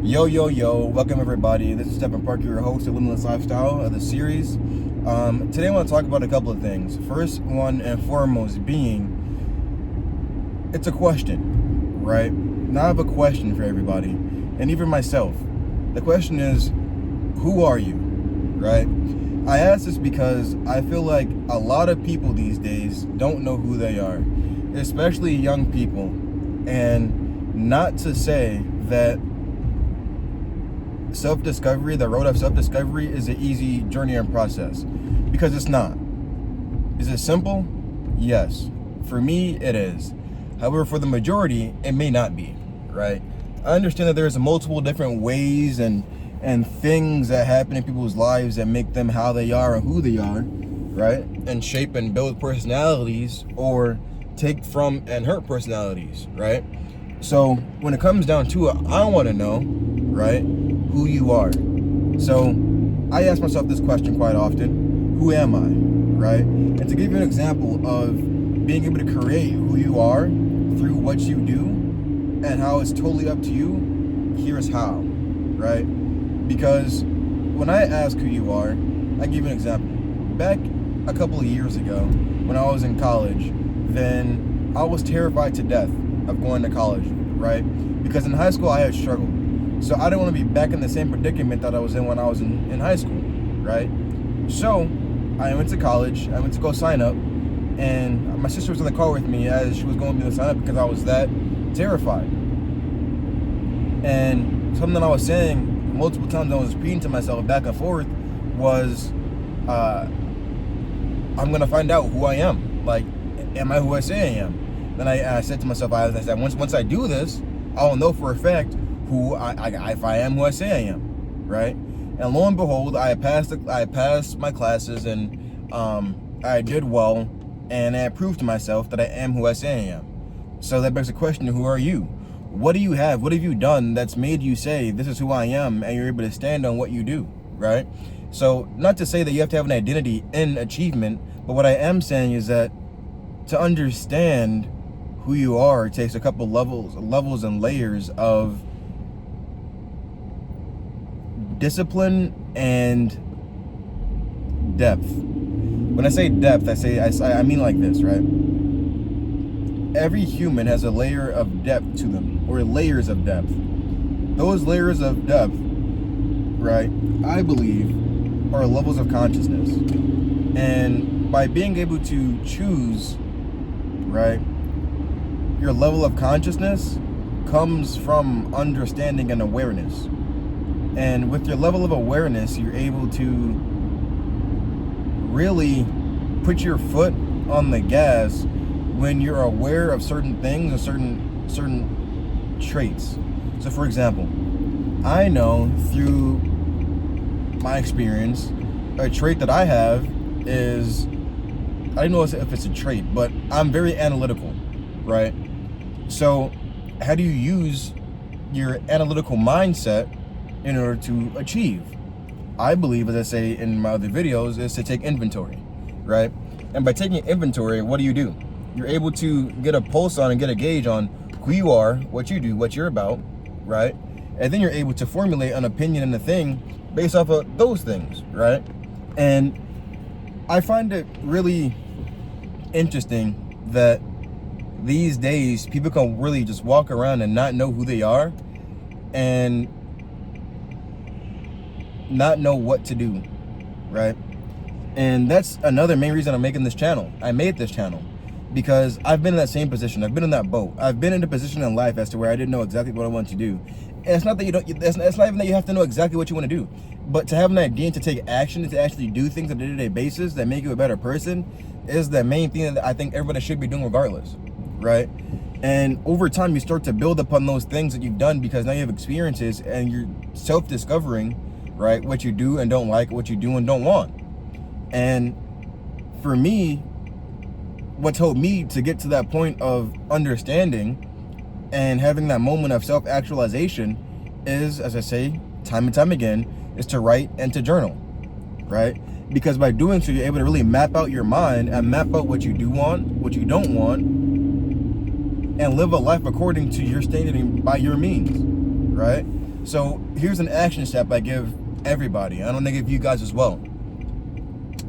Yo, yo, yo, welcome everybody. This is Stephen Parker, your host of Limitless Lifestyle of the series. Today I want to talk about a couple of things. First one and foremost being, it's a question, right? Now I have a question for everybody, and even myself. The question is, who are you, right? I ask this because I feel like a lot of people these days don't know who they are, especially young people. And not to say that self-discovery, the road of self-discovery, is an easy journey and process, because it's not. Is it simple? Yes. For me, it is. However, for the majority, it may not be, right? I understand that there's multiple different ways and things that happen in people's lives that make them how they are and who they are, right? And shape and build personalities, or take from and hurt personalities, right? So when it comes down to it, I want to know, right, who you are. So I ask myself this question quite often: who am I, right? And to give you an example of being able to create who you are through what you do and how it's totally up to you, here's how, right? Because when I ask who you are, I give you an example. Back a couple of years ago, when I was in college, then I was terrified to death of going to college, right? Because in high school I had struggled. So I didn't want to be back in the same predicament that I was in when I was in high school, right? So I went to college, I went to go sign up, and my sister was in the car with me as she was going to sign up because I was that terrified. And something that I was saying multiple times, I was repeating to myself back and forth, was I'm going to find out who I am. Like, am I who I say I am? Then I said to myself, I said, once I do this, I'll know for a fact who if I am who I say I am, right? And lo and behold, I passed my classes, and I did well, and I proved to myself that I am who I say I am. So that begs the question: who are you? What do you have? What have you done that's made you say this is who I am, and you're able to stand on what you do, right? So not to say that you have to have an identity in achievement, but what I am saying is that to understand who you are takes a couple levels and layers of discipline and depth. When I say depth, I mean like this, right? Every human has a layer of depth to them, or layers of depth. Those layers of depth, right, I believe, are levels of consciousness. And by being able to choose, right, your level of consciousness comes from understanding and awareness. And with your level of awareness, you're able to really put your foot on the gas when you're aware of certain things and certain traits. So for example, I know through my experience, a trait that I have is, I don't know if it's a trait, but I'm very analytical, right? So how do you use your analytical mindset in order to achieve? I believe, as I say in my other videos, is to take inventory, right? And by taking inventory, what do? You're able to get a pulse on and get a gauge on who you are, what you do, what you're about, right? And then you're able to formulate an opinion and a thing based off of those things, right? And I find it really interesting that these days people can really just walk around and not know who they are and not know what to do, right? And that's another main reason I'm making this channel. I made this channel because I've been in that same position. I've been in that boat. I've been in a position in life as to where I didn't know exactly what I wanted to do. And it's not that it's not even that you have to know exactly what you want to do, but to have an idea and to take action, to actually do things on a day-to-day basis that make you a better person, is the main thing that I think everybody should be doing regardless, right? And over time, you start to build upon those things that you've done, because now you have experiences and you're self-discovering, right, what you do and don't like, what you do and don't want. And for me, what's helped me to get to that point of understanding and having that moment of self-actualization is, as I say time and time again, is to write and to journal, right? Because by doing so, you're able to really map out your mind and map out what you do want, what you don't want, and live a life according to your standard by your means, right? So here's an action step I give everybody. I want to give you guys as well.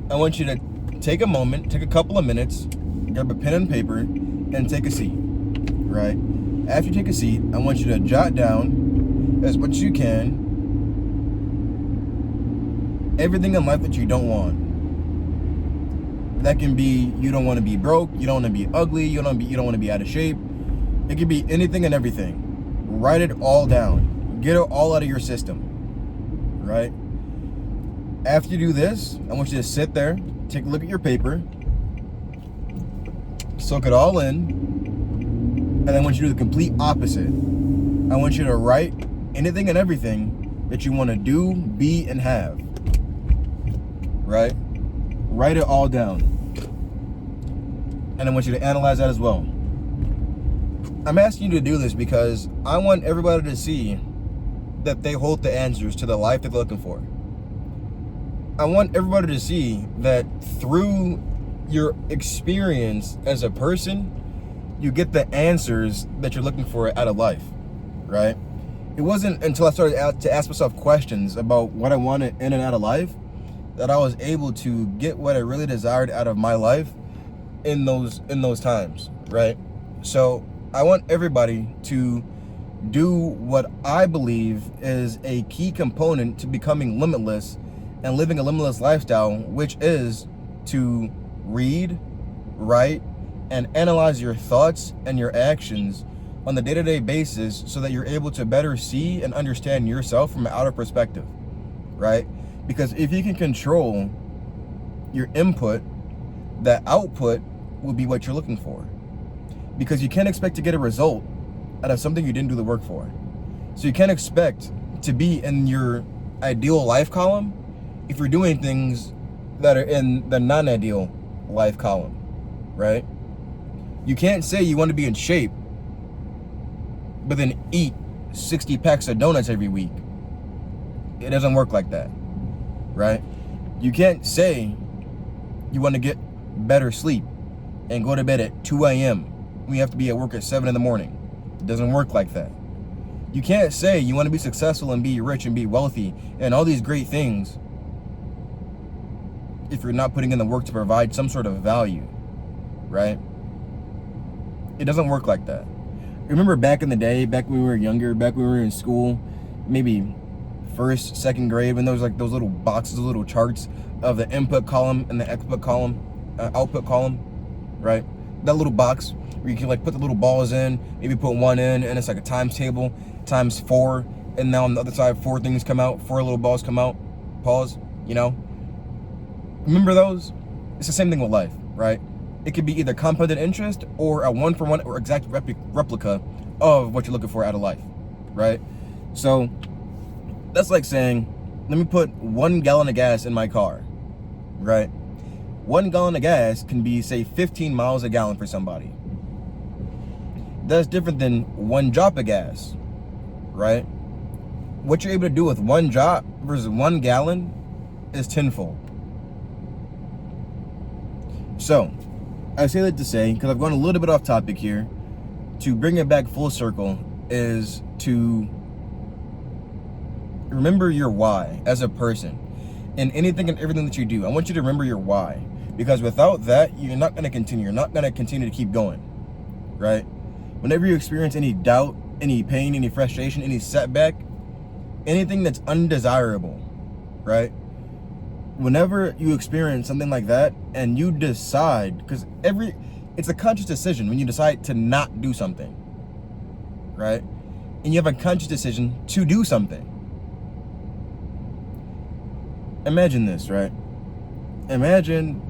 I want you to take a moment, take a couple of minutes, grab a pen and paper, and take a seat, right? After you take a seat, I want you to jot down as much as you can everything in life that you don't want. That can be, you don't want to be broke, you don't want to be ugly, you don't want to be out of shape. It can be anything and everything. Write it all down. Get it all out of your system, right? After you do this, I want you to sit there, take a look at your paper, soak it all in, and I want you to do the complete opposite. I want you to write anything and everything that you want to do, be, and have, right? Write it all down. And I want you to analyze that as well. I'm asking you to do this because I want everybody to see that they hold the answers to the life that they're looking for. I want everybody to see that through your experience as a person, you get the answers that you're looking for out of life, right? It wasn't until I started to ask myself questions about what I wanted in and out of life that I was able to get what I really desired out of my life in those times, right? So I want everybody to do what I believe is a key component to becoming limitless and living a limitless lifestyle, which is to read, write, and analyze your thoughts and your actions on the day-to-day basis so that you're able to better see and understand yourself from an outer perspective, right? Because if you can control your input, the output will be what you're looking for. Because you can't expect to get a result out of something you didn't do the work for. So you can't expect to be in your ideal life column if you're doing things that are in the non-ideal life column, right? You can't say you want to be in shape, but then eat 60 packs of donuts every week. It doesn't work like that, right? You can't say you want to get better sleep and go to bed at 2 a.m. We have to be at work at 7 in the morning. It doesn't work like that. You can't say you want to be successful and be rich and be wealthy and all these great things if you're not putting in the work to provide some sort of value, right? It doesn't work like that. Remember back in the day, back when we were younger, back when we were in school, maybe first, second grade, when there was like those little boxes, little charts of the input column and the output column, right? That little box where you can like put the little balls in, maybe put one in, and it's like a times table, times 4, and now on the other side, 4 things come out, 4 little balls come out, pause, you know? Remember those? It's the same thing with life, right? It could be either compounded interest or a 1-for-1 or exact replica of what you're looking for out of life, right? So that's like saying, let me put 1 gallon of gas in my car, right? 1 gallon of gas can be, say, 15 miles a gallon for somebody. That's different than 1 drop of gas, right? What you're able to do with 1 drop versus 1 gallon is tenfold. So, I say that to say, because I've gone a little bit off topic here, to bring it back full circle is to remember your why as a person in anything and everything that you do. I want you to remember your why, because without that, you're not going to continue. You're not going to continue to keep going, right? Whenever you experience any doubt, any pain, any frustration, any setback, anything that's undesirable, right? Whenever you experience something like that and you decide, because it's a conscious decision when you decide to not do something, right? And you have a conscious decision to do something. Imagine this, right? Imagine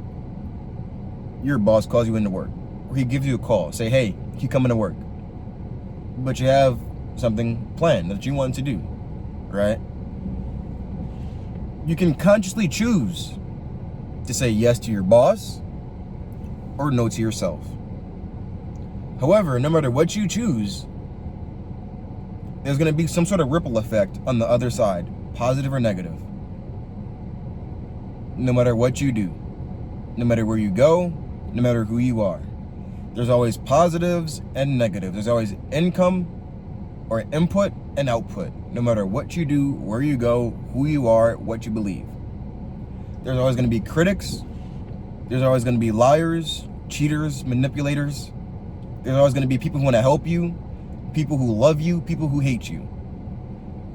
your boss calls you into work, or he gives you a call, say, hey, you come into work, but you have something planned that you want to do, right? You can consciously choose to say yes to your boss or no to yourself. However, no matter what you choose, there's going to be some sort of ripple effect on the other side, positive or negative. No matter what you do, no matter where you go, no matter who you are, there's always positives and negatives. There's always income or input and output, no matter what you do, where you go, who you are, what you believe. There's always going to be critics. There's always going to be liars, cheaters, manipulators. There's always going to be people who want to help you, people who love you, people who hate you.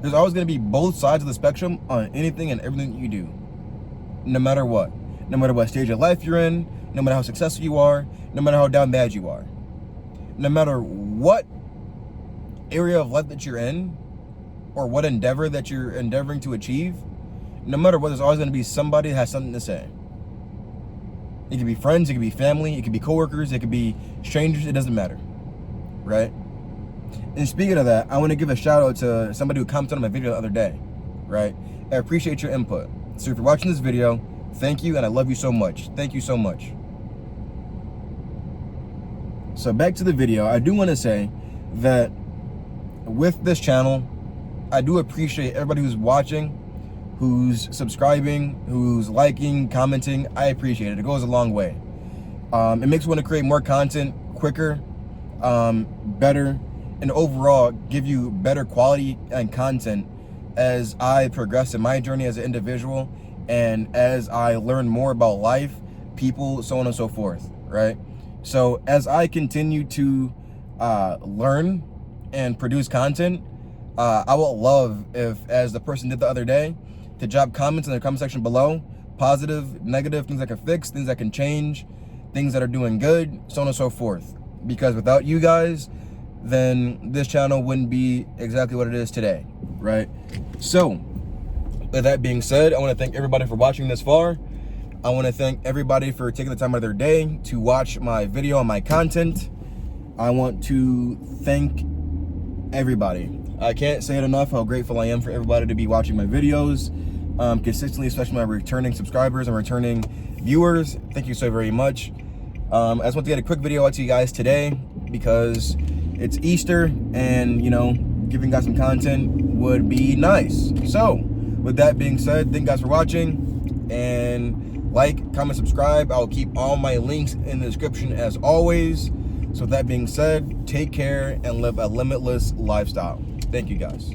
There's always going to be both sides of the spectrum on anything and everything that you do, no matter what. No matter what stage of life you're in, no matter how successful you are, no matter how down bad you are. No matter what area of life that you're in, or what endeavor that you're endeavoring to achieve, no matter what, there's always going to be somebody that has something to say. It could be friends, it could be family, it could be coworkers, it could be strangers, it doesn't matter, right? And speaking of that, I want to give a shout out to somebody who commented on my video the other day, right? I appreciate your input. So if you're watching this video, thank you, and I love you so much. Thank you so much. So back to the video, I do want to say that with this channel, I do appreciate everybody who's watching, who's subscribing, who's liking, commenting. I appreciate it. It goes a long way. It makes me want to create more content quicker, better, and overall give you better quality and content as I progress in my journey as an individual and as I learn more about life, people, so on and so forth, right? So as I continue to learn and produce content, I would love if, as the person did the other day, to drop comments in the comment section below, positive, negative, things I can fix, things I can change, things that are doing good, so on and so forth. Because without you guys, then this channel wouldn't be exactly what it is today, right? So, with that being said, I want to thank everybody for watching this far. I want to thank everybody for taking the time out of their day to watch my video and my content. I want to thank everybody. I can't say it enough how grateful I am for everybody to be watching my videos consistently, especially my returning subscribers and returning viewers. Thank you so very much. I just want to get a quick video out to you guys today because it's Easter and, you know, giving you guys some content would be nice. So, with that being said, thank you guys for watching, and like, comment, subscribe. I'll keep all my links in the description as always. So with that being said, take care and live a limitless lifestyle. Thank you guys.